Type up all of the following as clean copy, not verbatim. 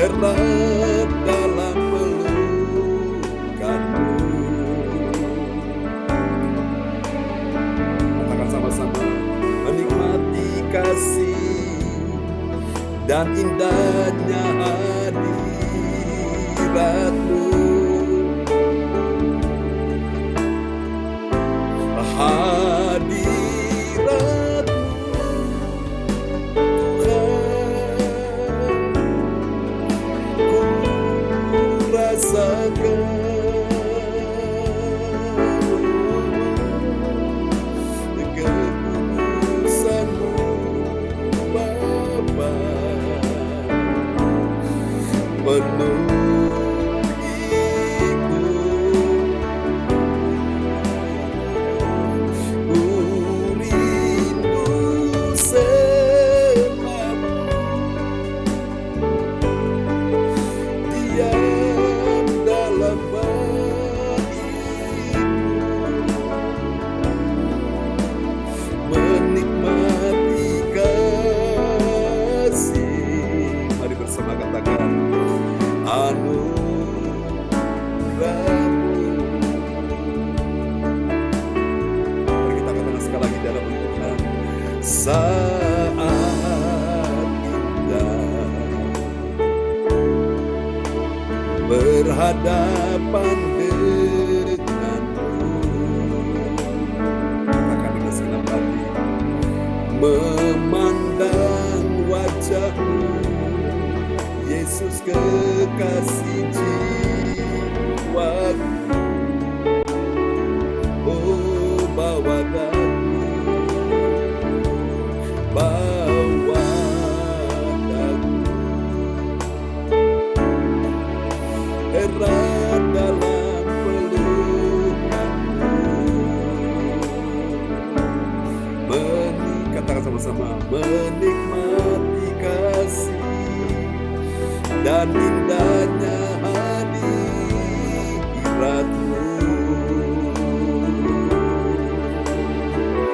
erat dalam pelukanmu. Katakan sama-sama, menikmati kasih dan indahnya hadiratmu. Saat indah berhadapan denganmu, katakan dengan segenap hati, memandang wajahmu, Yesus kekasih jiwaku. Oh, bawa daku, bawa daku, erat dalam pelukanmu. Katakan sama-sama, menikmati kasih dan indahnya hadiratmu.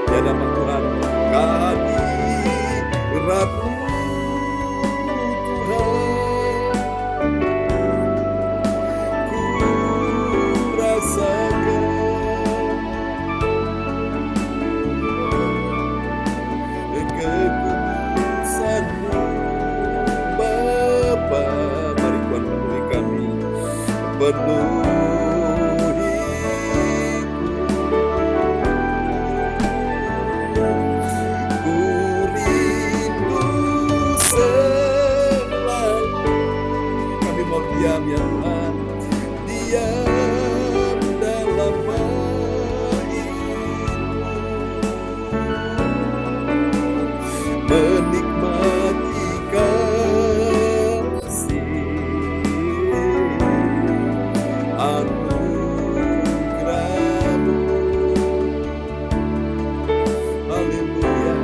Ya dapat Tuhan, kehadiratmu Tuhan, ku rasakan kekudusanmu Bapa. Mari Tuhan penuhi kami, penuhi diam ya Tuhan, diam dalam bait-Mu, menikmati kasih anugerah-Mu. Haleluya.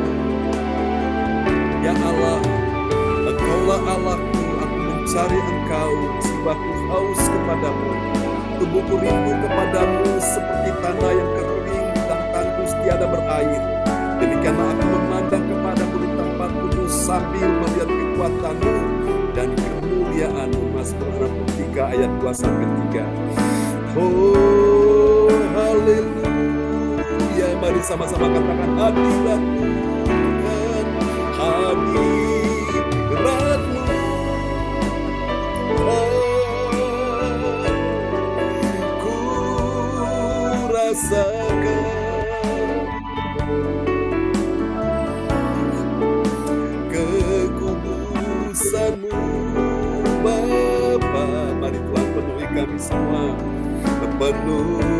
Ya Allah, Engkaulah Allahku, aku mencari Engkau, jiwaku haus kepadamu, tubuhku rindu kepadamu seperti tanah yang kering dan tandus tiada berair. Demikianlah aku memandang kepadamu di tempat kudus sambil melihat kekuatan-Mu dan kemuliaan-Mu. Mazmur 63 ayat 2-3. Oh, haleluya. Mari sama-sama katakan, hadirat-Mu Tuhan, hadirat-Mu ku rasakan kekudusan-Mu Bapa. Mari Tuhan penuhi kami semua, penuhi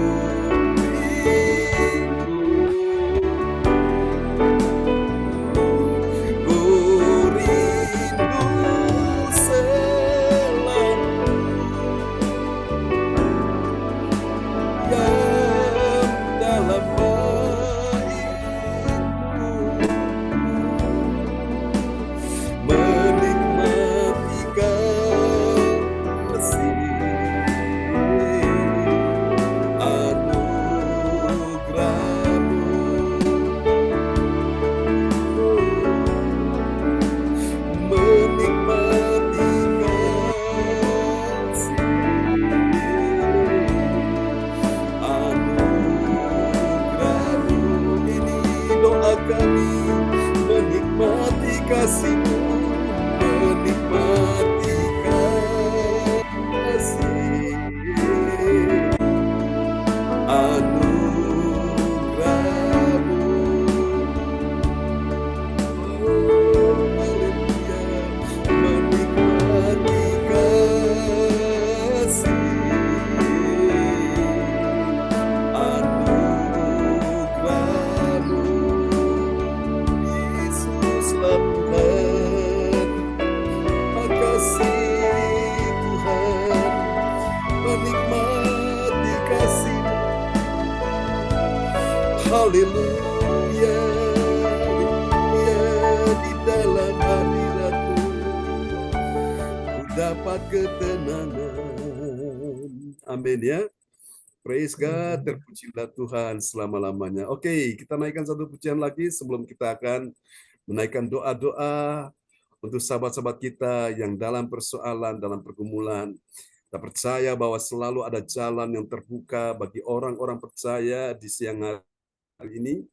kasih-Mu, menikmati kasih anugerah-Mu. Oh, haleluya, menikmati kasih anugerah-Mu. Yesuslah Tuhan, makasih Tuhan, menikmati kasih-Mu. Haleluya, haleluya, di dalam hadirat-Mu ku dapat ketenangan. Amin ya. Praise God, terpujilah Tuhan selama-lamanya. Oke, kita naikkan satu pujian lagi sebelum kita akan menaikkan doa-doa untuk sahabat-sahabat kita yang dalam persoalan, dalam pergumulan. Kita percaya bahwa selalu ada jalan yang terbuka bagi orang-orang percaya di siang hari ini.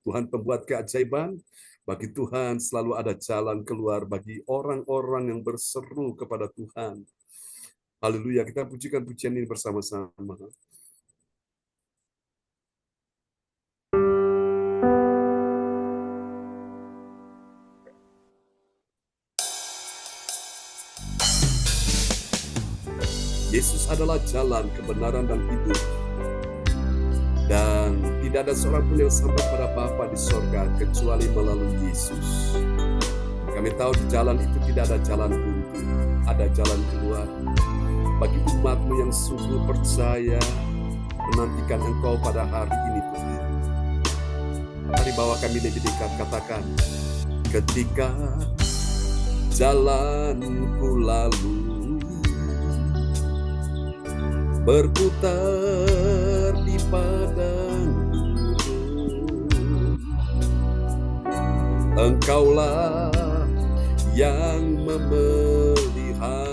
Tuhan pembuat keajaiban. Bagi Tuhan selalu ada jalan keluar bagi orang-orang yang berseru kepada Tuhan. Haleluya, kita pujikan pujian ini bersama-sama. Yesus adalah jalan, kebenaran, dan hidup. Dan tidak ada seorang pun yang sampai pada Bapa di sorga kecuali melalui Yesus. Kami tahu di jalan itu tidak ada jalan buntu, ada jalan keluar. Bagi umat-Mu yang sungguh percaya, menantikan Engkau pada hari ini Tuhan. Mari bawa kami lebih dekat, katakan, ketika jalanku lalu berputar di padang gurun, Engkaulah yang memelihara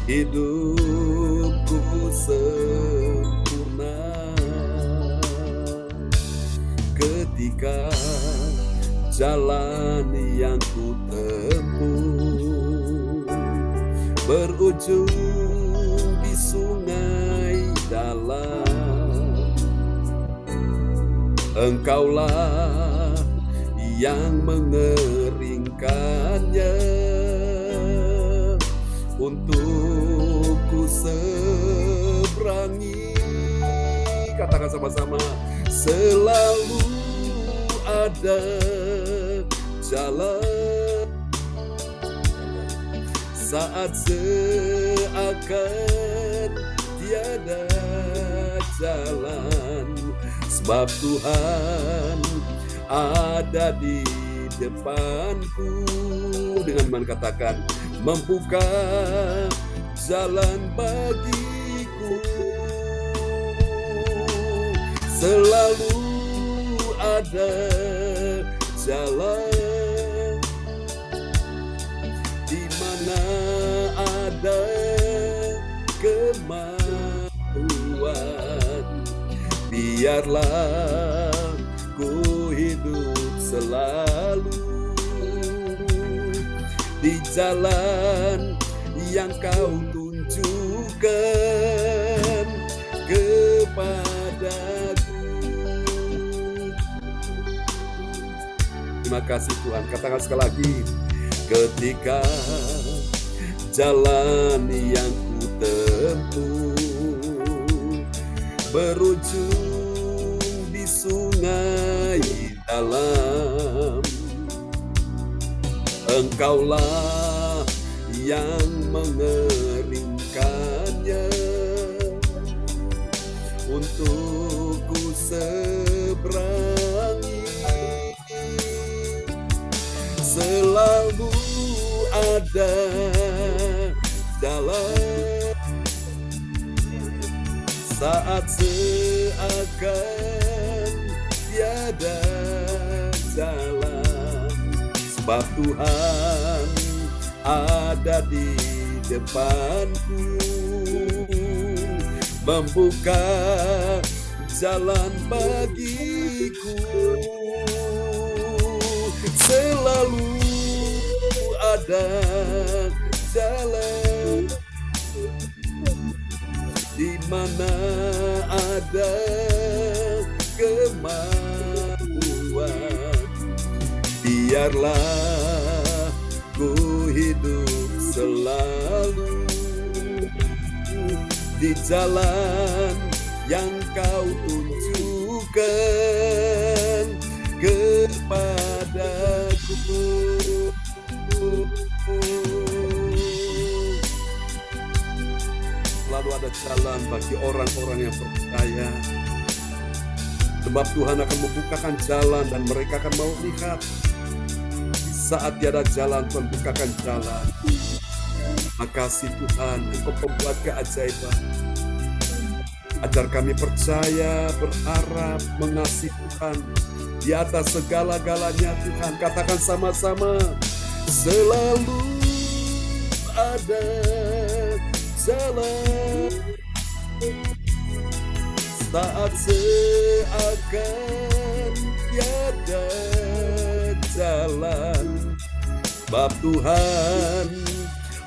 hidupku sempurna. Ketika jalan yang ku tempuh berujung di sungai dalam, Engkaulah yang mengeringkannya untukku seberangi. Katakan sama-sama, selalu ada jalan saat seakan tiada jalan, sebab Tuhan ada di depanku. Dengan iman katakan, membuka jalan bagiku. Selalu ada jalan di mana ada kemauan. Biarlah ku hidup selalu di jalan yang Kau tunjukkan kepadaku. Terima kasih Tuhan. Katakan sekali lagi, ketika jalan yang ku tempuh berujung di sungai dalam, Engkaulah yang mengeringkannya untukku seberangi. Selalu ada jalan saat seakan tiada jalan, sebab Tuhan ada di depanku, membuka jalan bagiku. ada jalan, di mana ada kemampuan. Biarlah ku hidup selalu di jalan yang kau tunjukkan kepadaku. Selalu ada jalan bagi orang-orang yang percaya, sebab Tuhan akan membukakan jalan dan mereka akan mau lihat. Di saat tiada jalan, Tuhan bukakan jalan. Makasih Tuhan, Engkau pembuat keajaiban. Ajar kami percaya, berharap, mengasihi Tuhan di atas segala-galanya. Tuhan, katakan sama-sama, selalu ada jalan saat seakan tiada jalan. Sebab Tuhan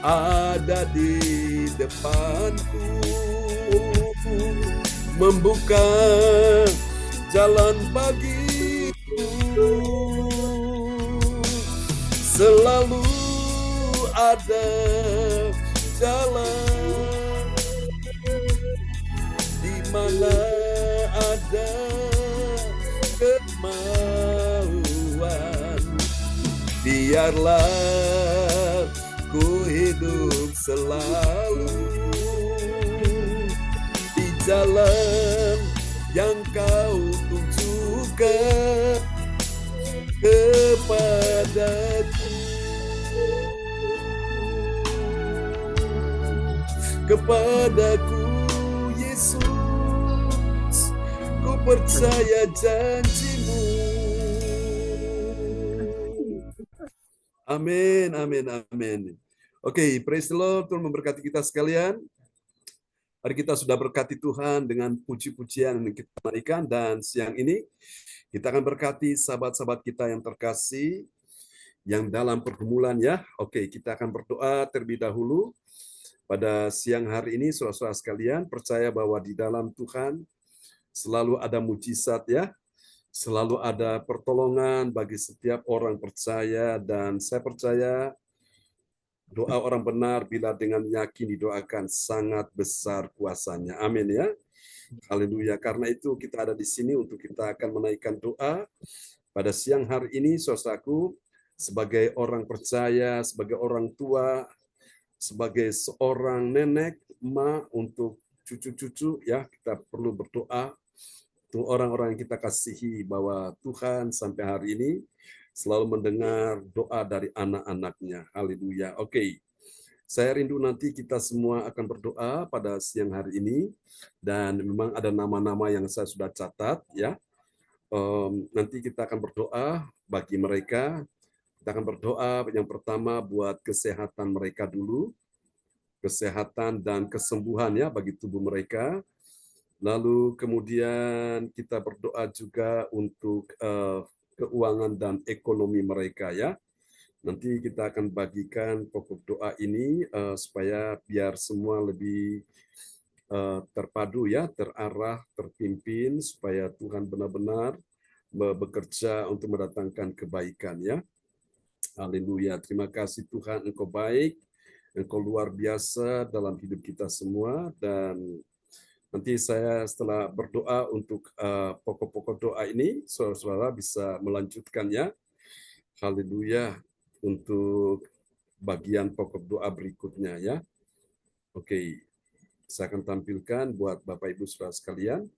ada di depanku, membuka jalan bagiku. Selalu ada jalan, di mana ada kemauan. Biarlah ku hidup selalu di jalan yang kau tunjukkan kepadaku. Kepadaku Yesus, ku percaya janji-Mu. Amin, amin, amin. Oke, praise the Lord. Tuhan memberkati kita sekalian. Hari kita sudah berkati Tuhan dengan puji-pujian yang kita naikkan, dan siang ini kita akan berkati sahabat-sahabat kita yang terkasih yang dalam pergumulan ya. Oke, kita akan berdoa terlebih dahulu. Pada siang hari ini, saudara-saudara sekalian, percaya bahwa di dalam Tuhan selalu ada mujizat ya, selalu ada pertolongan bagi setiap orang percaya, dan saya percaya doa orang benar bila dengan yakin didoakan sangat besar kuasanya. Amin ya. Haleluya. Karena itu kita ada di sini untuk kita akan menaikkan doa pada siang hari ini, saudaraku, sebagai orang percaya, sebagai orang tua, sebagai seorang nenek, emak, untuk cucu-cucu ya, kita perlu berdoa untuk orang-orang yang kita kasihi, bahwa Tuhan sampai hari ini selalu mendengar doa dari anak-anaknya. Haleluya. Oke. Saya rindu nanti kita semua akan berdoa pada siang hari ini, dan memang ada nama-nama yang saya sudah catat ya. Nanti kita akan berdoa bagi mereka. Kita akan berdoa yang pertama buat kesehatan mereka dulu, kesehatan dan kesembuhan ya bagi tubuh mereka. Lalu kemudian kita berdoa juga untuk keuangan dan ekonomi mereka ya. Nanti kita akan bagikan pokok doa ini supaya biar semua lebih terpadu ya, terarah, terpimpin, supaya Tuhan benar-benar bekerja untuk mendatangkan kebaikan ya. Haleluya. Terima kasih Tuhan, Engkau baik, Engkau luar biasa dalam hidup kita semua. Dan nanti saya setelah berdoa untuk pokok-pokok doa ini, saudara-saudara bisa melanjutkannya. Haleluya, untuk bagian pokok doa berikutnya ya. Oke, saya akan tampilkan buat Bapak Ibu saudara sekalian.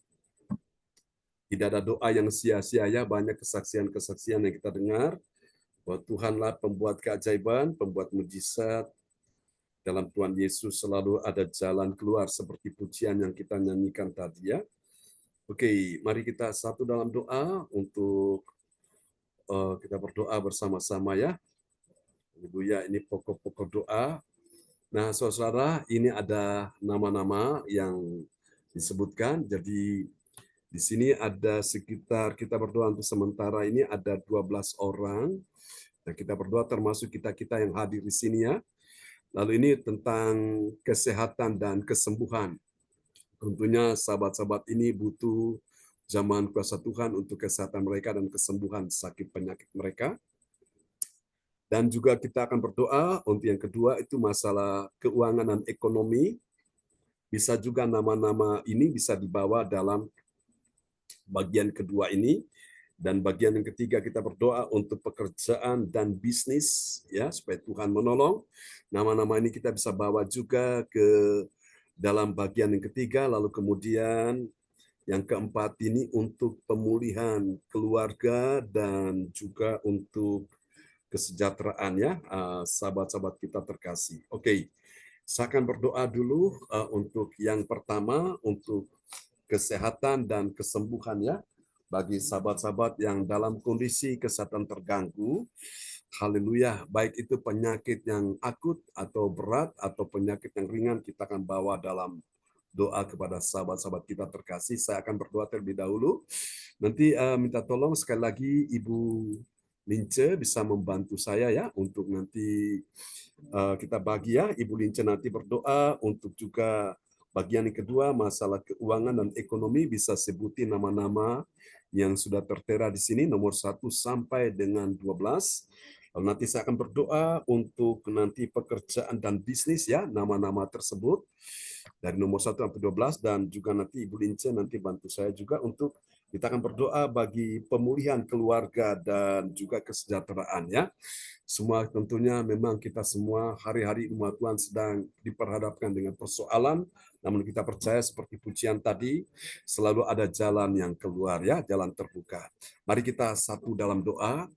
Tidak ada doa yang sia-sia ya, banyak kesaksian-kesaksian yang kita dengar bahwa Tuhanlah pembuat keajaiban, pembuat mujizat. Dalam Tuhan Yesus selalu ada jalan keluar, seperti pujian yang kita nyanyikan tadi ya. Oke, mari kita satu dalam doa untuk kita berdoa bersama-sama ya. Haleluya, ini pokok-pokok doa. Nah, saudara, ini ada nama-nama yang disebutkan. Jadi di sini ada sekitar, kita berdoa untuk sementara ini ada 12 orang Dan kita berdoa termasuk kita-kita yang hadir di sini ya. Lalu ini tentang kesehatan dan kesembuhan. Tentunya sahabat-sahabat ini butuh zaman kuasa Tuhan untuk kesehatan mereka dan kesembuhan sakit penyakit mereka. Dan juga kita akan berdoa untuk yang kedua itu masalah keuangan dan ekonomi. Bisa juga nama-nama ini bisa dibawa dalam bagian kedua ini. Dan bagian yang ketiga kita berdoa untuk pekerjaan dan bisnis ya supaya Tuhan menolong. Nama-nama ini kita bisa bawa juga ke dalam bagian yang ketiga, lalu kemudian yang keempat ini untuk pemulihan keluarga dan juga untuk kesejahteraan ya sahabat-sahabat kita terkasih. Oke. Saya akan berdoa dulu untuk yang pertama untuk kesehatan dan kesembuhan ya. Bagi sahabat-sahabat yang dalam kondisi kesehatan terganggu, haleluya, baik itu penyakit yang akut atau berat atau penyakit yang ringan, kita akan bawa dalam doa kepada sahabat-sahabat kita terkasih. Saya akan berdoa terlebih dahulu. Nanti minta tolong sekali lagi Ibu Lince bisa membantu saya ya untuk nanti kita bagi ya. Ibu Lince nanti berdoa untuk juga bagian yang kedua masalah keuangan dan ekonomi, bisa sebutin nama-nama yang sudah tertera di sini nomor 1 sampai dengan 12. Lalu nanti saya akan berdoa untuk nanti pekerjaan dan bisnis ya, nama-nama tersebut dari nomor 1 sampai 12, dan juga nanti Ibu Lince nanti bantu saya juga untuk kita akan berdoa bagi pemulihan keluarga dan juga kesejahteraan ya. Semua tentunya memang kita semua hari-hari umat Tuhan sedang diperhadapkan dengan persoalan, namun kita percaya seperti pujian tadi, selalu ada jalan yang keluar ya, jalan terbuka. Mari kita satu dalam doa.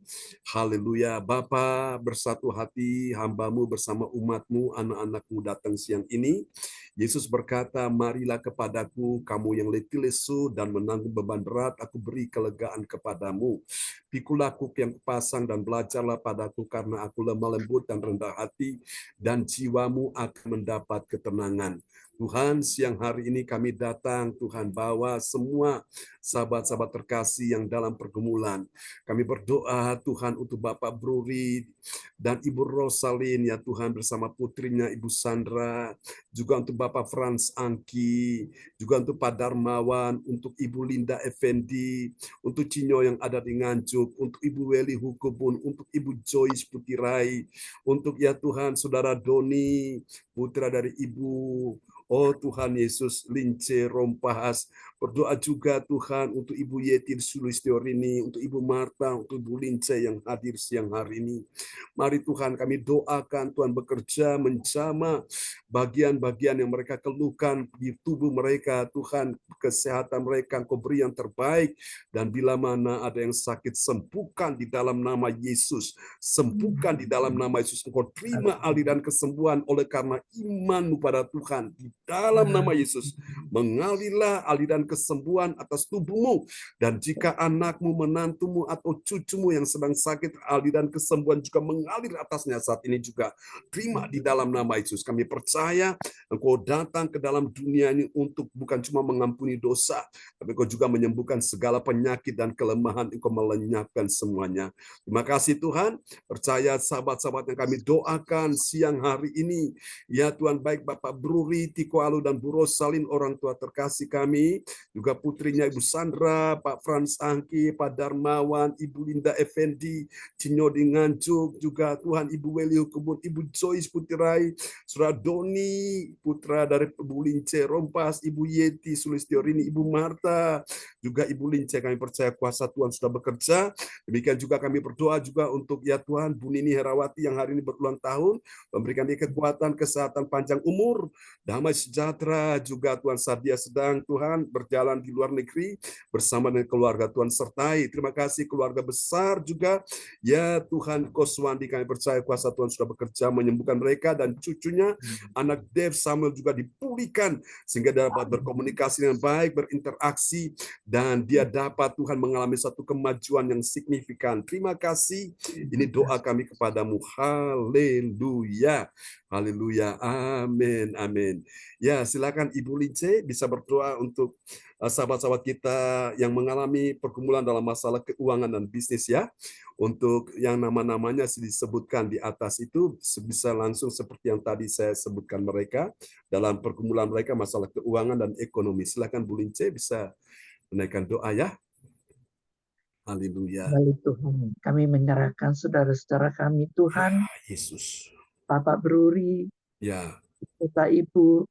Haleluya. Bapa, bersatu hati hamba-Mu bersama umat-Mu, anak-anak-Mu datang siang ini. Yesus berkata, marilah kepadaku, kamu yang letih lesu dan menanggung beban berat, aku beri kelegaan kepadamu. Pikulah kuk yang pasang dan belajarlah padaku, karena aku lemah lembut dan rendah hati, dan jiwamu akan mendapat ketenangan. Tuhan, siang hari ini kami datang, Tuhan, bawa semua sahabat-sahabat terkasih yang dalam pergumulan. Kami berdoa, Tuhan, untuk Bapak Bruri dan Ibu Rosalin, ya Tuhan, bersama putrinya Ibu Sandra, juga untuk Bapak Frans Angki, juga untuk Pak Darmawan, untuk Ibu Linda Effendi, untuk Cinyo yang ada di Nganjuk, untuk Ibu Weli Hukubun, untuk Ibu Joyce Putirai, untuk ya Tuhan, Saudara Doni, putra dari Ibu oh Tuhan Yesus Lince Rompahas, berdoa juga Tuhan untuk Ibu Yeti Sulistiorini, untuk Ibu Marta, untuk Ibu Lince yang hadir siang hari ini. Mari Tuhan kami doakan Tuhan bekerja menjamah bagian-bagian yang mereka keluhkan di tubuh mereka, Tuhan kesehatan mereka Engkau beri yang terbaik, dan bila mana ada yang sakit sembuhkan di dalam nama Yesus, sembuhkan di dalam nama Yesus. Engkau terima aliran kesembuhan oleh karena imanmu pada Tuhan. Di dalam nama Yesus mengalirlah aliran kesembuhan atas tubuhmu, dan jika anakmu, menantumu atau cucumu yang sedang sakit, aliran kesembuhan juga mengalir atasnya saat ini juga. Terima di dalam nama Yesus. Kami percaya Engkau datang ke dalam dunia ini untuk bukan cuma mengampuni dosa, tapi Engkau juga menyembuhkan segala penyakit dan kelemahan. Engkau melenyapkan semuanya. Terima kasih Tuhan. Percaya sahabat-sahabat yang kami doakan siang hari ini, ya Tuhan, baik Bapak Bruri, Tiko Alu, dan Bu Rosalin, orang tua terkasih kami, juga putrinya Ibu Sandra, Pak Frans Angki, Pak Darmawan, Ibu Linda Effendi, Cinyo di Nganjuk, juga Tuhan Ibu Weli Hukubun, Ibu Joyce Putirai, Saudara Doni, putra dari Ibu Lince Rompas, Ibu Yeti Sulistiorini, Ibu Marta, juga Ibu Lince. Kami percaya kuasa Tuhan sudah bekerja. Demikian juga kami berdoa juga untuk ya Tuhan Bu Nini Herawati yang hari ini berulang tahun, memberikan dia kekuatan, kesehatan, panjang umur, damai sejahtera. Juga Tuhan saat dia sedang Tuhan berjalan di luar negeri bersama dengan keluarga, Tuhan sertai. Terima kasih keluarga besar juga ya Tuhan Koswandi, kami percaya kuasa Tuhan sudah bekerja menyembuhkan mereka dan cucunya, anak Dev Samuel juga dipulihkan sehingga dapat berkomunikasi dengan baik, berinteraksi, dan dia dapat Tuhan mengalami satu kemajuan yang signifikan. Terima kasih. Ini doa kami kepadamu. Haleluya. Haleluya. Amin. Amin. Ya, silakan Ibu Lince bisa berdoa untuk sahabat-sahabat kita yang mengalami pergumulan dalam masalah keuangan dan bisnis ya. Untuk yang nama-namanya disebutkan di atas itu bisa langsung seperti yang tadi saya sebutkan mereka dalam pergumulan mereka masalah keuangan dan ekonomi. Silakan Bu Lince bisa menaikkan doa ya. Haleluya. Kembali Tuhan, kami menyerahkan saudara-saudara kami Ya, Tuhan, Yesus. Bapak Bruri, Ya, Kita Ibu,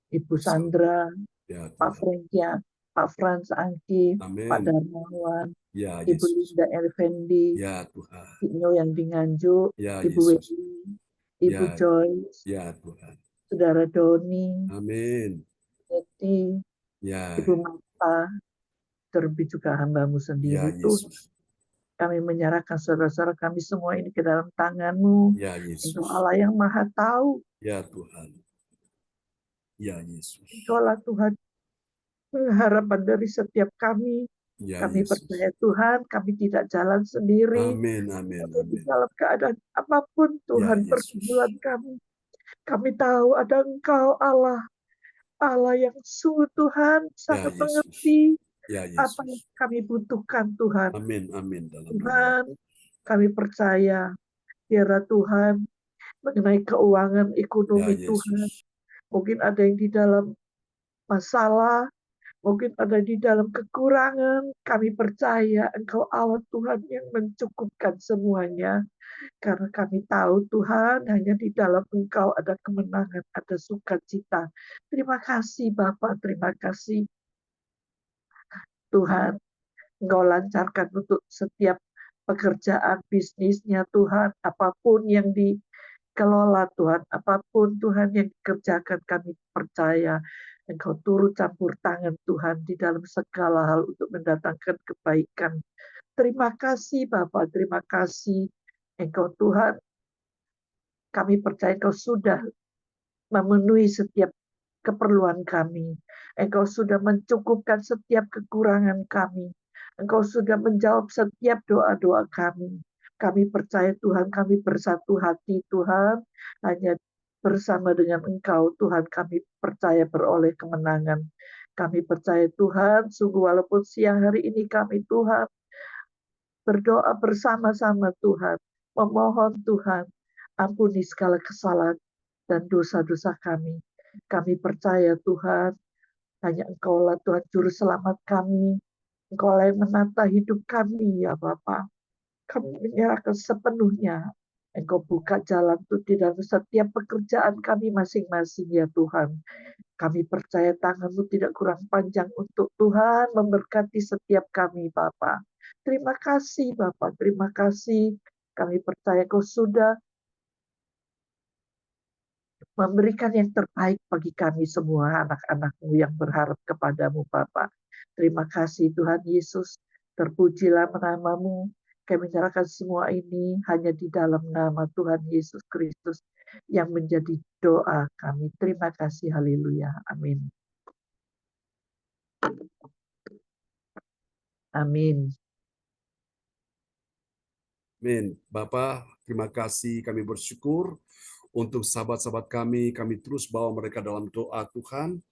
Ibu Sandra, ya Pak Tuhan. Frankia, Pak Frans Angki, Pak Amin. Darmawan, Ya Ibu Yesus. Linda Elvendi, Ya Tuhan. Cik yang di Nganjuk, Ya Ibu Yesus. Weni, Ibu Ya, Joyce, ya Tuhan. Saudara Doni, Amin. Eti, Ya, Ibu Mata, terlebih juga hamba-Mu ya sendiri Tuhan. Yesus. Kami menyerahkan saudara-saudara kami semua ini ke dalam tangan-Mu. Ya Engkau Yesus. Allah yang maha tahu. Ya Tuhan. Ya Yesus. Engkaulah Tuhan harapan dari setiap kami. Ya Kami Yesus. percaya Tuhan, kami tidak jalan sendiri. Amin, amin, Kami di amin. dalam keadaan apapun Ya Tuhan pergumulan Yesus. kami. Kami tahu ada Engkau Allah. Allah yang sungguh Tuhan Ya sangat Yesus. mengerti Ya apa yang Yesus. kami butuhkan Tuhan. Amin, amin dalam nama. Tuhan, kami percaya biarlah Tuhan mengenai keuangan Ya ekonomi Tuhan. Yesus. Mungkin ada yang di dalam masalah, mungkin ada di dalam kekurangan. Kami percaya Engkau Allah Tuhan yang mencukupkan semuanya. Karena kami tahu Tuhan hanya di dalam Engkau ada kemenangan, ada sukacita. Terima kasih Bapak, terima kasih Tuhan. Engkau lancarkan untuk setiap pekerjaan bisnisnya Tuhan. Apapun yang dikelola Tuhan, apapun Tuhan yang dikerjakan kami percaya Engkau turut campur tangan Tuhan di dalam segala hal untuk mendatangkan kebaikan. Terima kasih Bapak, terima kasih Engkau Tuhan. Kami percaya Engkau sudah memenuhi setiap keperluan kami. Engkau sudah mencukupkan setiap kekurangan kami. Engkau sudah menjawab setiap doa-doa kami. Kami percaya Tuhan, kami bersatu hati Tuhan. Hanya bersama dengan Engkau Tuhan kami percaya beroleh kemenangan. Kami percaya Tuhan, sungguh walaupun siang hari ini kami Tuhan berdoa bersama-sama Tuhan. Memohon Tuhan, ampuni segala kesalahan dan dosa-dosa kami. Kami percaya Tuhan, hanya Engkaulah Tuhan Juru Selamat kami. Engkaulah yang menata hidup kami ya Bapa. Kami menyerahkan sepenuhnya. Engkau buka jalan itu di dalam setiap pekerjaan kami masing-masing ya Tuhan. Kami percaya tangan-Mu tidak kurang panjang untuk Tuhan memberkati setiap kami Bapa. Terima kasih Bapak, terima kasih. Kami percaya Kau sudah memberikan yang terbaik bagi kami semua anak-anak-Mu yang berharap kepadamu Bapa. Terima kasih Tuhan Yesus, terpujilah nama-Mu. Kami menyerahkan semua ini hanya di dalam nama Tuhan Yesus Kristus yang menjadi doa kami. Terima kasih, haleluya. Amin. Amin. Amin. Bapak, terima kasih. Kami bersyukur untuk sahabat-sahabat kami terus bawa mereka dalam doa Tuhan,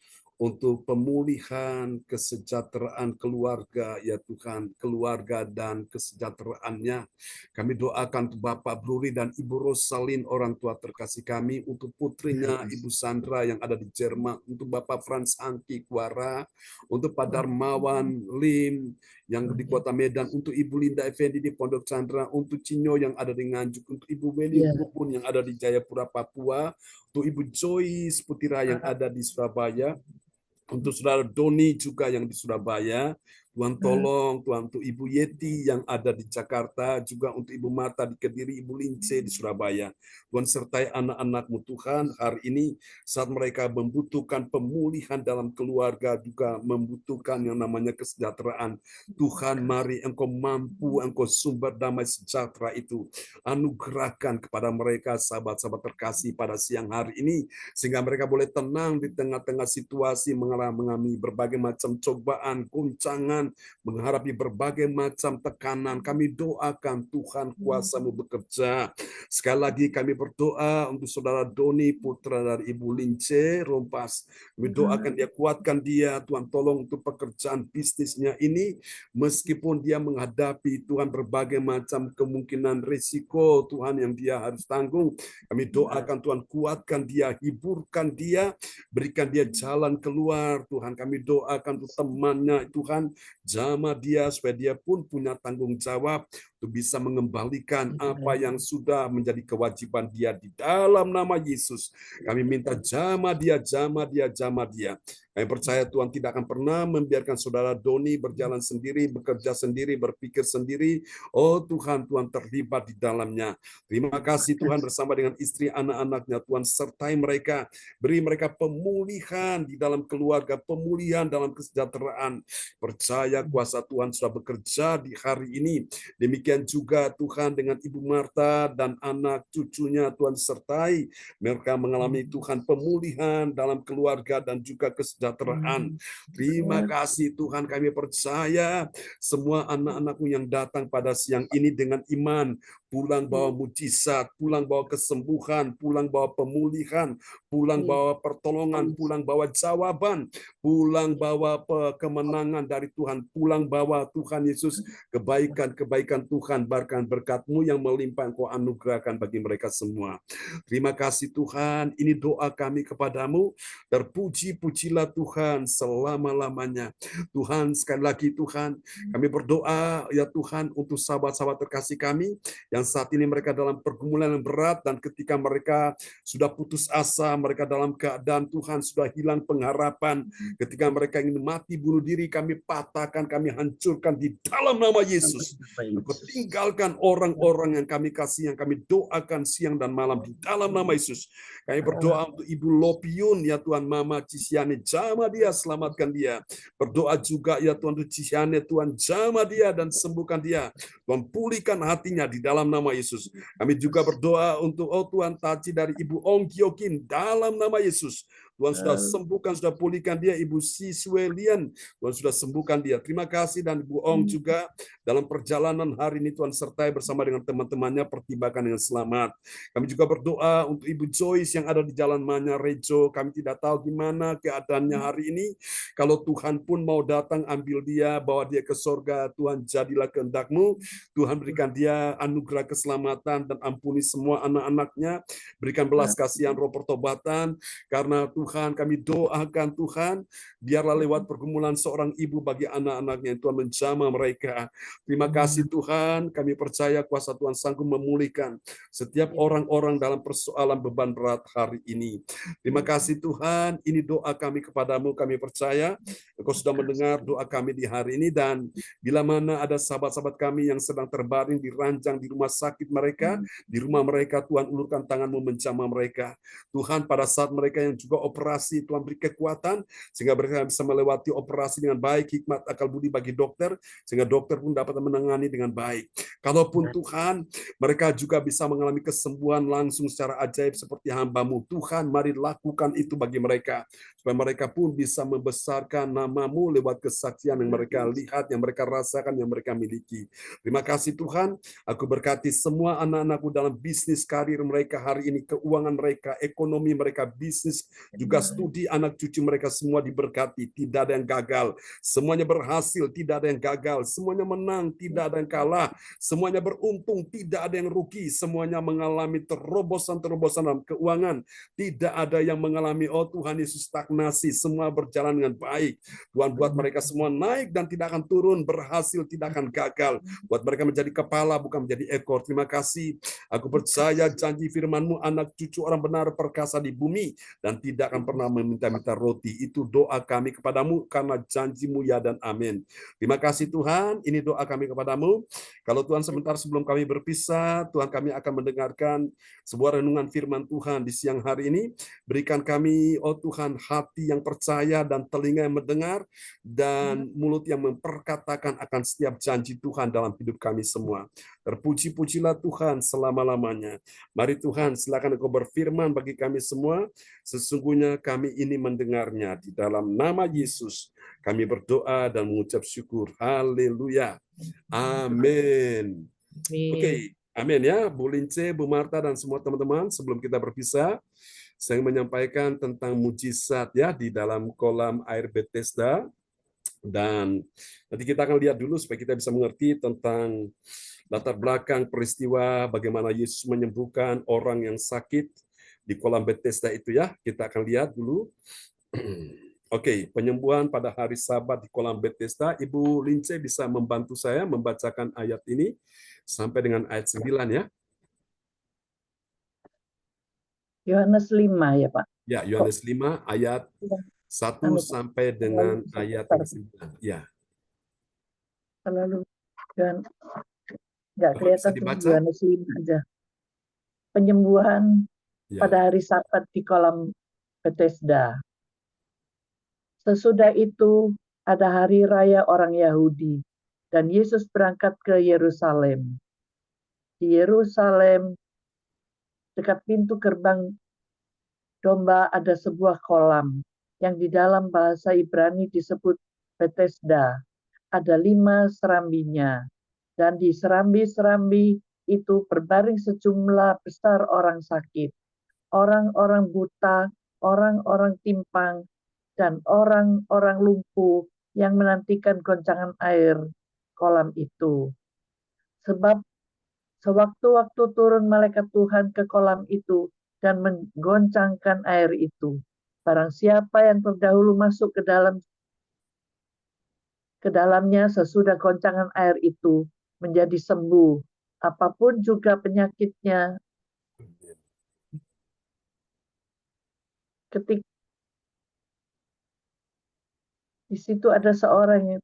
untuk pemulihan kesejahteraan keluarga, ya Tuhan, keluarga dan kesejahteraannya. Kami doakan untuk Bapak Bruri dan Ibu Rosalin, orang tua terkasih kami, untuk putrinya Ibu Sandra yang ada di Jerman, untuk Bapak Frans Angki Kuara, untuk Pak Darmawan Lim yang di Kota Medan, untuk Ibu Linda Effendi di Pondok Chandra, untuk Cinyo yang ada di Nganjuk, untuk Ibu Weni Rukun yang ada di Jayapura, Papua, untuk Ibu Joyce Putira yang ada di Surabaya, untuk Saudara Doni juga yang di Surabaya. Tuhan tolong, Tuhan untuk Ibu Yeti yang ada di Jakarta, juga untuk Ibu Mata di Kediri, Ibu Lince di Surabaya. Tuhan sertai anak-anak-Mu Tuhan hari ini saat mereka membutuhkan pemulihan dalam keluarga, juga membutuhkan yang namanya kesejahteraan. Tuhan, mari Engkau mampu, Engkau sumber damai sejahtera itu. Anugerahkan kepada mereka sahabat-sahabat terkasih pada siang hari ini, sehingga mereka boleh tenang di tengah-tengah situasi mengalami berbagai macam cobaan, guncangan, Tuhan, menghadapi berbagai macam tekanan. Kami doakan Tuhan kuasa-Mu bekerja. Sekali lagi kami berdoa untuk saudara Doni, putra dari Ibu Lince Rompas. Kami doakan dia, kuatkan dia, Tuhan tolong untuk pekerjaan bisnisnya ini, meskipun dia menghadapi Tuhan berbagai macam kemungkinan risiko Tuhan yang dia harus tanggung. Kami doakan Tuhan kuatkan dia, hiburkan dia, berikan dia jalan keluar Tuhan. Kami doakan untuk temannya Tuhan, jamah dia supaya dia pun punya tanggung jawab untuk bisa mengembalikan apa yang sudah menjadi kewajiban dia di dalam nama Yesus. Kami minta jamah dia, jamah dia, jamah dia. Kami percaya Tuhan tidak akan pernah membiarkan saudara Doni berjalan sendiri, bekerja sendiri, berpikir sendiri. Oh Tuhan, Tuhan terlibat di dalamnya. Terima kasih Tuhan, bersama dengan istri anak-anaknya, Tuhan sertai mereka, beri mereka pemulihan di dalam keluarga, pemulihan dalam kesejahteraan. Percaya kuasa Tuhan sudah bekerja di hari ini. Demikian juga Tuhan dengan Ibu Marta dan anak cucunya, Tuhan sertai mereka mengalami Tuhan pemulihan dalam keluarga dan juga kesejahteraan. Terima kasih Tuhan, kami percaya semua anak-anakmu yang datang pada siang ini dengan iman, pulang bawa mujizat, pulang bawa kesembuhan, pulang bawa pemulihan, pulang bawa pertolongan, pulang bawa jawaban, pulang bawa kemenangan dari Tuhan, pulang bawa Tuhan Yesus kebaikan-kebaikan Tuhan, berkat-berkat-Mu yang melimpah Engkau anugerahkan bagi mereka semua. Terima kasih Tuhan, ini doa kami kepadamu, terpuji-pujilah Tuhan selama-lamanya. Tuhan, sekali lagi Tuhan, kami berdoa ya Tuhan untuk sahabat-sahabat terkasih kami yang saat ini mereka dalam pergumulan yang berat, dan ketika mereka sudah putus asa, mereka dalam keadaan Tuhan sudah hilang pengharapan, ketika mereka ingin mati bunuh diri, kami patahkan, kami hancurkan di dalam nama Yesus. Engkau tinggalkan orang-orang yang kami kasih, yang kami doakan siang dan malam di dalam nama Yesus. Kami berdoa untuk Ibu Lopiun, ya Tuhan, Mama Cisiane, jamah dia, selamatkan dia. Berdoa juga ya Tuhan untuk Cisiane, Tuhan jamah dia dan sembuhkan dia. Tuhan pulihkan hatinya di dalam nama Yesus. Kami juga berdoa untuk Tuhan Taci dari Ibu Ong Kyokin dalam nama Yesus. Tuhan sudah sembuhkan, sudah pulihkan dia. Ibu Siswelian, Tuhan sudah sembuhkan dia. Terima kasih, dan Ibu Ong juga dalam perjalanan hari ini Tuhan sertai bersama dengan teman-temannya, pertibakan dengan selamat. Kami juga berdoa untuk Ibu Joyce yang ada di Jalan Manya Rejo. Kami tidak tahu gimana keadaannya hari ini. Kalau Tuhan pun mau datang, ambil dia, bawa dia ke sorga. Tuhan, jadilah kehendak-Mu. Tuhan, berikan dia anugerah keselamatan dan ampuni semua anak-anaknya. Berikan belas kasihan, roh pertobatan. Karena Tuhan, kami doakan Tuhan, biarlah lewat pergumulan seorang ibu bagi anak-anaknya, Tuhan menjamah mereka. Terima kasih Tuhan, kami percaya kuasa Tuhan sanggup memulihkan setiap orang-orang dalam persoalan beban berat hari ini. Terima kasih Tuhan, ini doa kami kepadamu, kami percaya Engkau sudah mendengar doa kami di hari ini, dan bila mana ada sahabat-sahabat kami yang sedang terbaring di ranjang di rumah sakit mereka, di rumah mereka, Tuhan ulurkan tangan-Mu menjamah mereka. Tuhan, pada saat mereka yang juga operasi, Tuhan beri kekuatan sehingga mereka bisa melewati operasi dengan baik, hikmat akal budi bagi dokter, sehingga dokter pun dapat menangani dengan baik. Kalaupun Tuhan, mereka juga bisa mengalami kesembuhan langsung secara ajaib seperti hamba-Mu, Tuhan, mari lakukan itu bagi mereka, supaya mereka pun bisa membesarkan nama-Mu lewat kesaksian yang mereka lihat, yang mereka rasakan, yang mereka miliki. Terima kasih Tuhan, aku berkati semua anak-anakku dalam bisnis karir mereka hari ini, keuangan mereka, ekonomi mereka, bisnis, juga studi anak cucu mereka, semua diberkati, tidak ada yang gagal, semuanya berhasil, tidak ada yang gagal, semuanya menang, tidak ada yang kalah, semuanya beruntung, tidak ada yang rugi, semuanya mengalami terobosan-terobosan dalam keuangan, tidak ada yang mengalami, oh Tuhan Yesus, stagnasi, semua berjalan dengan baik. Tuhan, buat mereka semua naik dan tidak akan turun, berhasil, tidak akan gagal, buat mereka menjadi kepala, bukan menjadi ekor. Terima kasih, aku percaya janji firman-Mu, anak cucu orang benar perkasa di bumi, dan tidak akan pernah meminta-minta roti. Itu doa kami kepadamu, karena janji-Mu ya dan amin. Terima kasih Tuhan, ini doa kami kepadamu. Kalau Tuhan, sebentar sebelum kami berpisah, Tuhan, kami akan mendengarkan sebuah renungan firman Tuhan di siang hari ini. Berikan kami, oh Tuhan, hati yang percaya dan telinga yang mendengar, dan mulut yang memperkatakan akan setiap janji Tuhan dalam hidup kami semua. Terpuji-pujilah Tuhan selama-lamanya. Mari Tuhan, silakan Engkau berfirman bagi kami semua. Sesungguhnya Kiranya kami ini mendengarnya di dalam nama Yesus. Kami berdoa dan mengucap syukur. Haleluya. Amin. Oke, amin ya. Bu Lince, Bu Marta, dan semua teman-teman. Sebelum kita berpisah, saya menyampaikan tentang mujizat ya di dalam kolam air Bethesda. Dan nanti kita akan lihat dulu supaya kita bisa mengerti tentang latar belakang peristiwa bagaimana Yesus menyembuhkan orang yang sakit di kolam Bethesda itu ya. Kita akan lihat dulu. Oke, penyembuhan pada hari Sabat di kolam Bethesda. Ibu Lince bisa membantu saya membacakan ayat ini sampai dengan ayat 9 ya. Yohanes 5 ya Pak. Ya, Yohanes 5 ayat 1 sampai dengan ayat yang 9. Ya. Terlalu dan nggak Bapak bisa kelihatan cuma dibaca? Yohanes 5 aja. Penyembuhan Ya. pada hari Sabat di kolam Bethesda. Sesudah itu ada hari raya orang Yahudi dan Yesus berangkat ke Yerusalem. Di Yerusalem dekat pintu gerbang domba ada sebuah kolam yang di dalam bahasa Ibrani disebut Bethesda. Ada 5 serambinya dan di serambi-serambi itu berbaring sejumlah besar orang sakit, orang-orang buta, orang-orang timpang, dan orang-orang lumpuh yang menantikan goncangan air kolam itu. Sebab sewaktu-waktu turun malaikat Tuhan ke kolam itu dan menggoncangkan air itu, barang siapa yang terdahulu masuk ke dalamnya sesudah goncangan air itu menjadi sembuh, apapun juga penyakitnya. Ketika di situ ada seorang yang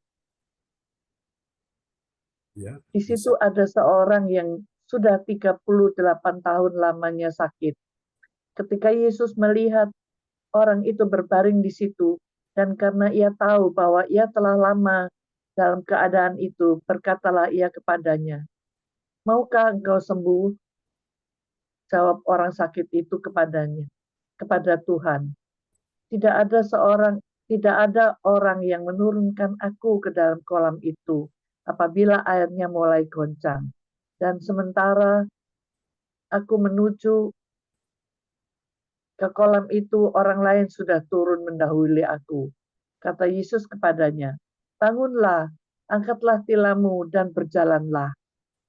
di situ ada seorang yang sudah 38 tahun lamanya sakit. Ketika Yesus melihat orang itu berbaring di situ, dan karena ia tahu bahwa ia telah lama dalam keadaan itu, berkatalah ia kepadanya, "Maukah engkau sembuh?" Jawab orang sakit itu kepada Tuhan, tidak ada orang yang menurunkan aku ke dalam kolam itu apabila airnya mulai goncang. Dan sementara aku menuju ke kolam itu, orang lain sudah turun mendahului aku. Kata Yesus kepadanya, "Bangunlah, angkatlah tilammu dan berjalanlah."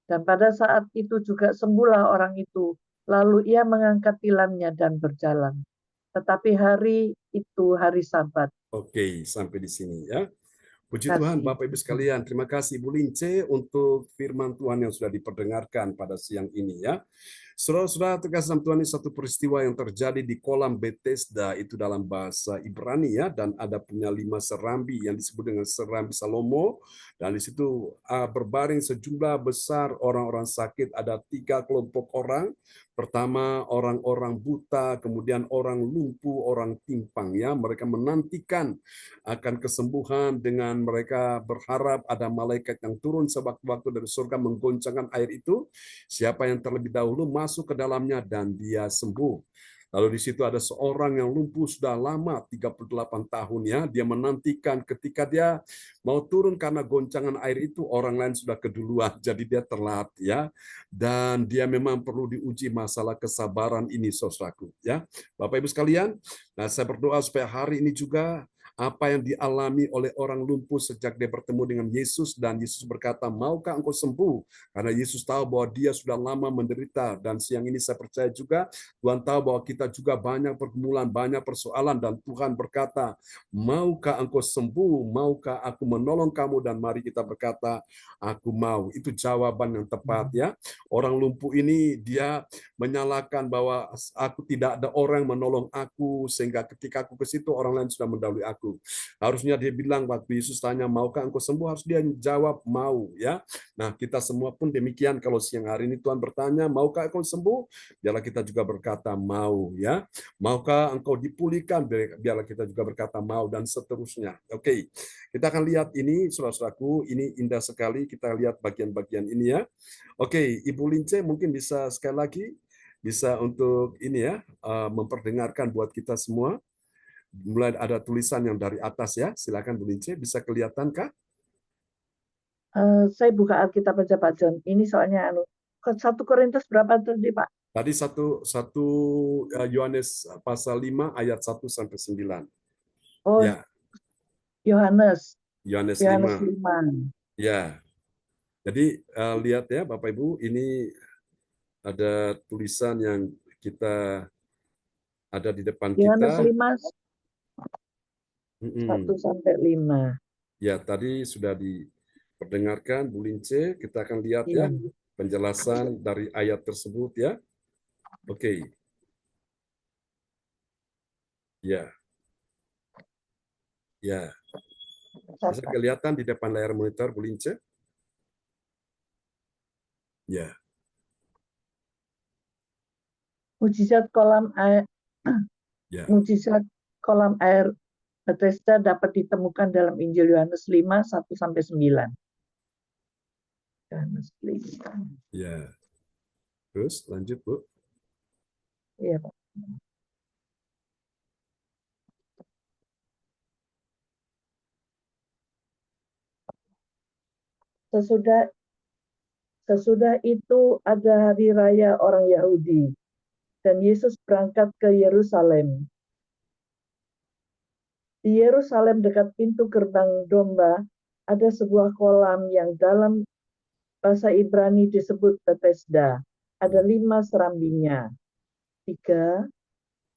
Dan pada saat itu juga sembuhlah orang itu. Lalu ia mengangkat tilamnya dan berjalan. Tetapi hari itu hari Sabat. Oke, sampai di sini ya. Puji Tuhan, Bapak Ibu sekalian. Terima kasih Bu Lince untuk firman Tuhan yang sudah diperdengarkan pada siang ini ya. Saudara-saudara terkasih dalam Tuhan, ini satu peristiwa yang terjadi di kolam Bethesda itu dalam bahasa Ibrani ya, dan ada punya 5 serambi yang disebut dengan serambi Salomo, dan di situ berbaring sejumlah besar orang-orang sakit, ada 3 kelompok orang. Pertama orang-orang buta, kemudian orang lumpuh, orang timpang ya, mereka menantikan akan kesembuhan dengan mereka berharap ada malaikat yang turun sewaktu-waktu dari surga menggoncangkan air itu. Siapa yang terlebih dahulu masuk ke dalamnya dan dia sembuh. Lalu di situ ada seorang yang lumpuh sudah lama 38 tahun ya, dia menantikan ketika dia mau turun karena goncangan air itu orang lain sudah keduluan, jadi dia telat ya. Dan dia memang perlu diuji masalah kesabaran ini saudaraku ya. Bapak Ibu sekalian, nah saya berdoa supaya hari ini juga apa yang dialami oleh orang lumpuh sejak dia bertemu dengan Yesus dan Yesus berkata, "Maukah engkau sembuh?" Karena Yesus tahu bahwa dia sudah lama menderita, dan siang ini saya percaya juga Tuhan tahu bahwa kita juga banyak pergumulan, banyak persoalan, dan Tuhan berkata, "Maukah engkau sembuh? Maukah aku menolong kamu?" Dan mari kita berkata, "Aku mau." Itu jawaban yang tepat ya. Orang lumpuh ini dia menyalahkan bahwa aku tidak ada orang yang menolong aku, sehingga ketika aku ke situ orang lain sudah mendahului aku. Harusnya dia bilang waktu Yesus tanya, "Maukah engkau sembuh?" Harus dia jawab mau ya. Nah, kita semua pun demikian. Kalau siang hari ini Tuhan bertanya, "Maukah engkau sembuh?" Biarlah kita juga berkata mau ya. "Maukah engkau dipulihkan?" Biarlah kita juga berkata mau, dan seterusnya. Oke. Kita akan lihat ini saudara-saudaraku, ini indah sekali kita lihat bagian-bagian ini ya. Oke, Ibu Lince mungkin bisa sekali lagi bisa untuk ini ya memperdengarkan buat kita semua. mulai ada tulisan yang dari atas ya. Silakan Bu Lince, bisa kelihatan kah? Saya buka Alkitab aja Pak John. Ini soalnya 1 Korintus berapa tadi Pak? Tadi satu Yohanes pasal 5 ayat 1 sampai 9. Oh, Ya, Yohanes Yohanes 5. 5. Ya. Jadi lihat ya Bapak Ibu, ini ada tulisan yang kita ada di depan Yohanes kita. 5 1 sampai 5. Ya, tadi sudah diperdengarkan Bu Lince, kita akan lihat ya Iya. penjelasan dari ayat tersebut ya. Oke. Ya. Ya. Bisa kelihatan di depan layar monitor Bu Lince? Ya. Mujizat kolam air Ya. mujizat kolam air Bethesda dapat ditemukan dalam Injil Yohanes 5 1 sampai 9. Yohanes 5. Ya. Terus lanjut Bu. Iya, Pak. Sesudah itu ada hari raya orang Yahudi dan Yesus berangkat ke Yerusalem. Di Yerusalem dekat pintu gerbang domba ada sebuah kolam yang dalam bahasa Ibrani disebut Bethesda. Ada 5 serambinya. 3.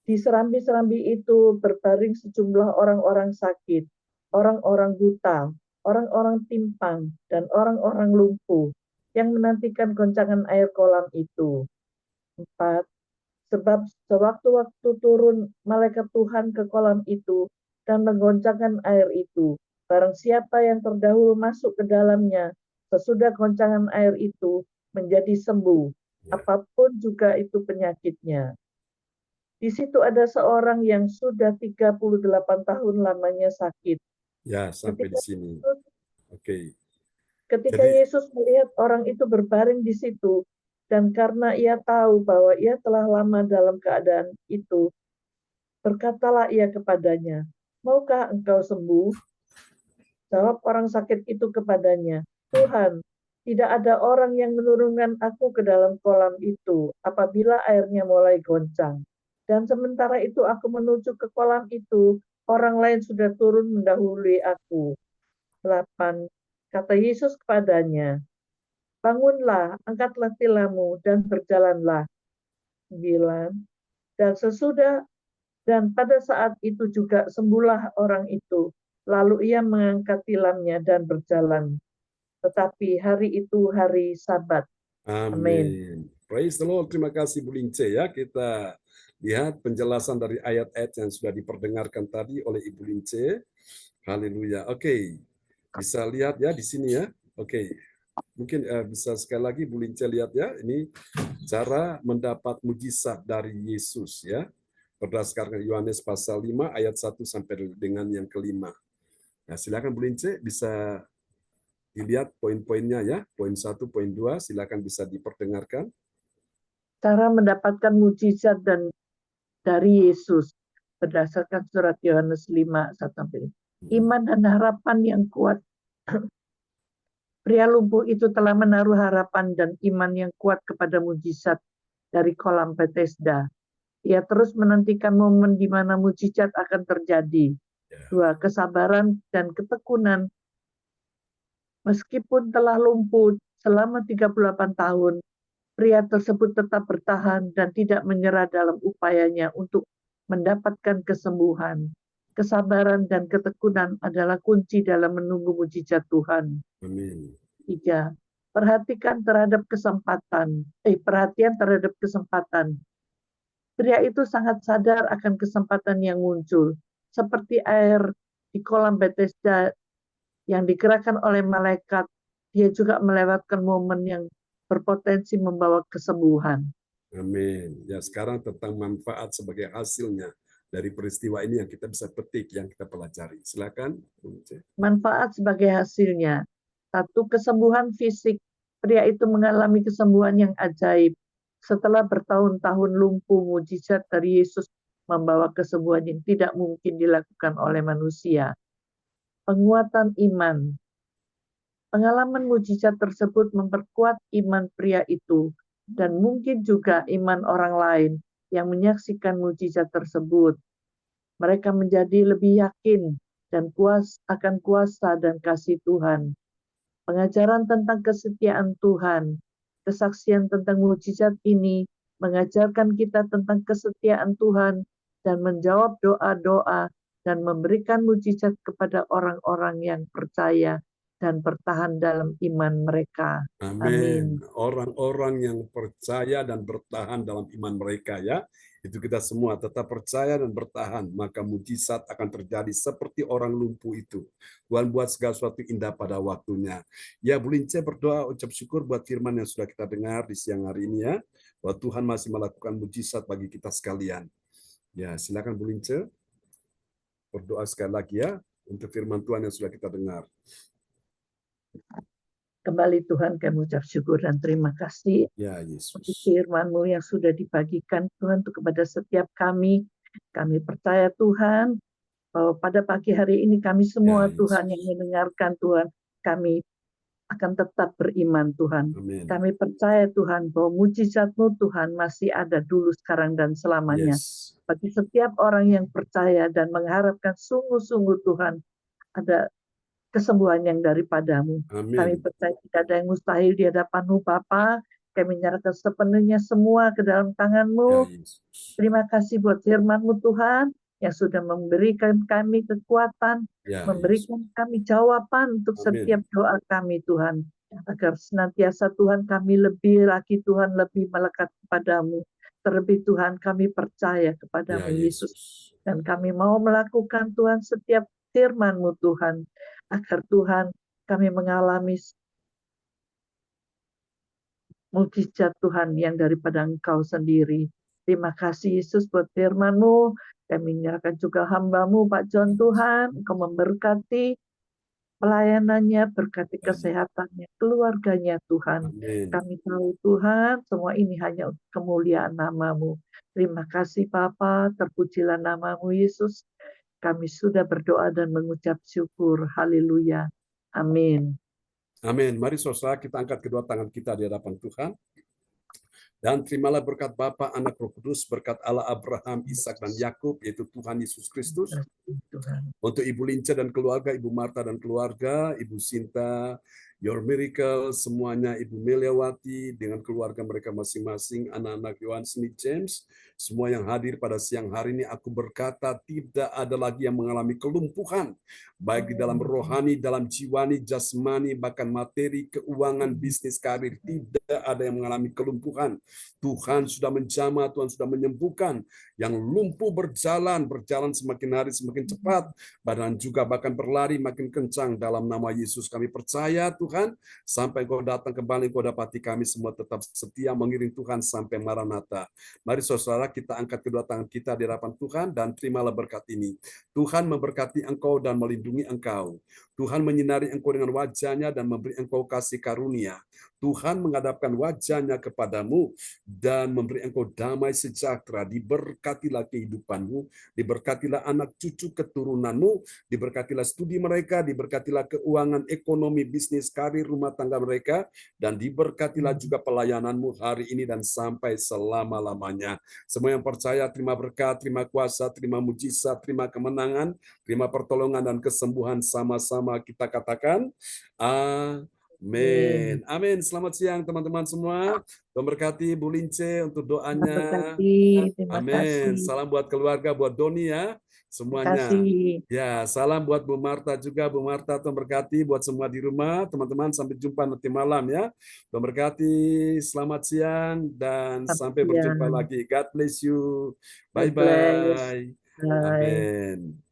Di serambi-serambi itu berbaring sejumlah orang-orang sakit, orang-orang buta, orang-orang timpang, dan orang-orang lumpuh yang menantikan goncangan air kolam itu. 4. Sebab sewaktu-waktu turun malaikat Tuhan ke kolam itu dan menggoncangkan air itu, barang siapa yang terdahulu masuk ke dalamnya, sesudah goncangan air itu menjadi sembuh, apapun juga itu penyakitnya. Di situ ada seorang yang sudah 38 tahun lamanya sakit. Ya, sampai di sini. Oke. Ketika Yesus melihat orang itu berbaring di situ, dan karena ia tahu bahwa ia telah lama dalam keadaan itu, berkatalah ia kepadanya, "Maukah engkau sembuh?" Jawab orang sakit itu kepadanya, "Tuhan, tidak ada orang yang menurunkan aku ke dalam kolam itu apabila airnya mulai goncang. Dan sementara itu aku menuju ke kolam itu, orang lain sudah turun mendahului aku." 8. Kata Yesus kepadanya, "Bangunlah, angkatlah tilammu, dan berjalanlah." 9. Dan pada saat itu juga sembuhlah orang itu. Lalu ia mengangkat tilamnya dan berjalan. Tetapi hari itu hari Sabat. Amin. Amin. Praise the Lord. Terima kasih Bu Lince ya. Kita lihat penjelasan dari ayat-ayat yang sudah diperdengarkan tadi oleh Ibu Lince. Haleluya. Oke. Bisa lihat ya di sini ya. Oke. Mungkin bisa sekali lagi Bu Lince lihat ya. Ini cara mendapat mujizat dari Yesus ya. Berdasarkan Yohanes pasal 5 ayat 1 sampai dengan yang kelima. Nah, silakan Bu Lince bisa dilihat poin-poinnya ya. Poin 1, poin 2 silakan bisa diperdengarkan. Cara mendapatkan mujizat dari Yesus berdasarkan surat Yohanes 5 sampai 5. Iman dan harapan yang kuat. Pria lumpuh itu telah menaruh harapan dan iman yang kuat kepada mujizat dari kolam Bethesda. Ia terus menantikan momen di mana mujizat akan terjadi. 2. Kesabaran dan ketekunan. Meskipun telah lumpuh selama 38 tahun, pria tersebut tetap bertahan dan tidak menyerah dalam upayanya untuk mendapatkan kesembuhan. Kesabaran dan ketekunan adalah kunci dalam menunggu mujizat Tuhan. Amin. 3. Perhatian terhadap kesempatan. Pria itu sangat sadar akan kesempatan yang muncul, seperti air di kolam Bethesda yang digerakkan oleh malaikat. Dia juga melewatkan momen yang berpotensi membawa kesembuhan. Amin. Ya, sekarang tentang manfaat sebagai hasilnya dari peristiwa ini yang kita bisa petik, yang kita pelajari. Silakan. Manfaat sebagai hasilnya. 1. Kesembuhan fisik. Pria itu mengalami kesembuhan yang ajaib. Setelah bertahun-tahun lumpuh, mujizat dari Yesus membawa kesembuhan yang tidak mungkin dilakukan oleh manusia. Penguatan iman. Pengalaman mujizat tersebut memperkuat iman pria itu dan mungkin juga iman orang lain yang menyaksikan mujizat tersebut. Mereka menjadi lebih yakin dan puas akan kuasa dan kasih Tuhan. Pengajaran tentang kesetiaan Tuhan, kesaksian tentang mujizat ini mengajarkan kita tentang kesetiaan Tuhan dan menjawab doa-doa dan memberikan mujizat kepada orang-orang yang percaya dan bertahan dalam iman mereka. Amin. Amin. Orang-orang yang percaya dan bertahan dalam iman mereka ya. Itu kita semua tetap percaya dan bertahan, maka mujizat akan terjadi seperti orang lumpuh itu. Tuhan buat segala sesuatu indah pada waktunya. Ya, Bu Lince berdoa ucap syukur buat firman yang sudah kita dengar di siang hari ini ya. Bahwa Tuhan masih melakukan mujizat bagi kita sekalian. Ya, silakan Bu Lince. Berdoa sekali lagi ya untuk firman Tuhan yang sudah kita dengar. Kembali Tuhan kami ucap syukur dan terima kasih Ya, untuk Yesus. firman-Mu yang sudah dibagikan Tuhan untuk kepada setiap kami. Kami percaya Tuhan bahwa pada pagi hari ini kami Ya, semua Tuhan yang Yesus. mendengarkan Tuhan, kami akan tetap beriman Tuhan. Amin. Kami percaya Tuhan bahwa mujizat-Mu Tuhan masih ada dulu, sekarang, dan selamanya. Yes. Bagi setiap orang yang percaya dan mengharapkan sungguh-sungguh Tuhan, ada kesembuhan yang daripadamu. Kami Amin. percaya tidak ada yang mustahil di hadapan-Mu Bapa. Kami menyerahkan sepenuhnya semua ke dalam Ya, tangan-Mu. Yesus. Terima kasih buat firman-Mu Tuhan yang sudah memberikan kami kekuatan, Ya, Yesus. memberikan kami jawaban untuk setiap Amin. doa kami Tuhan. Agar senantiasa Tuhan kami lebih lagi Tuhan lebih melekat kepadamu. Terlebih Tuhan kami percaya Ya, kepadamu Yesus. Yesus. Dan kami mau melakukan Tuhan setiap firman-Mu Tuhan. Agar Tuhan kami mengalami mujizat Tuhan yang daripada Engkau sendiri. Terima kasih Yesus buat firman-Mu. Kami menyerahkan juga hamba-Mu Pak John Tuhan. Engkau memberkati pelayanannya, berkati Ya, Yesus. kesehatannya, keluarganya Tuhan. Amin. Kami tahu Tuhan, semua ini hanya untuk kemuliaan nama-Mu. Terima kasih Bapa, terpujilah nama-Mu Yesus. Kami sudah berdoa dan mengucap syukur. Haleluya. Amin. Amin. Mari saudara kita angkat kedua tangan kita di hadapan Tuhan. Dan terimalah berkat Bapa, Anak, Roh Kudus, berkat Allah Abraham, Ishak dan Yakub, yaitu Tuhan Yesus Kristus. Tuhan. Untuk Ibu Linca dan keluarga, Ibu Marta dan keluarga, Ibu Sinta, Your Miracle, semuanya, Ibu Meliawati dengan keluarga mereka masing-masing, anak-anak Yohan Smith James, semua yang hadir pada siang hari ini, aku berkata tidak ada lagi yang mengalami kelumpuhan, baik di dalam rohani, dalam jiwani, jasmani, bahkan materi, keuangan, bisnis, karir, tidak ada yang mengalami kelumpuhan. Tuhan sudah menjamah, Tuhan sudah menyembuhkan, yang lumpuh berjalan semakin hari semakin cepat, badan juga bahkan berlari makin kencang dalam nama Yesus. Kami percaya Tuhan, sampai Kau datang kembali, Kau dapati kami semua tetap setia mengiring Tuhan sampai Maranatha. Mari saudara kita angkat kedua tangan kita di hadapan Tuhan dan terimalah berkat ini. Tuhan memberkati engkau dan melindungi engkau. Tuhan menyinari engkau dengan wajahnya dan memberi engkau kasih karunia. Tuhan menghadapkan wajahnya kepadamu dan memberi engkau damai sejahtera. Diberkatilah kehidupanmu, diberkatilah anak cucu keturunanmu, diberkatilah studi mereka, diberkatilah keuangan, ekonomi, bisnis, karir, rumah tangga mereka, dan diberkatilah juga pelayananmu hari ini dan sampai selama-lamanya. Semua yang percaya, terima berkat, terima kuasa, terima mujizat, terima kemenangan, terima pertolongan dan kesembuhan sama-sama kita katakan, amin. Amin. Selamat siang teman-teman semua. Tuhan berkati Bu Lince untuk Tuhan doanya. berkati. Terima Amin. kasih. Salam buat keluarga, buat Doni ya, Terima semuanya. kasih. Ya, salam buat Bu Marta juga. Bu Marta, Tuhan berkati buat semua di rumah. Teman-teman, sampai jumpa nanti malam ya. Tuhan berkati, selamat siang, dan Selamat sampai berjumpa siang. lagi. God bless you. God bless. Bye-bye. Bye. Amin.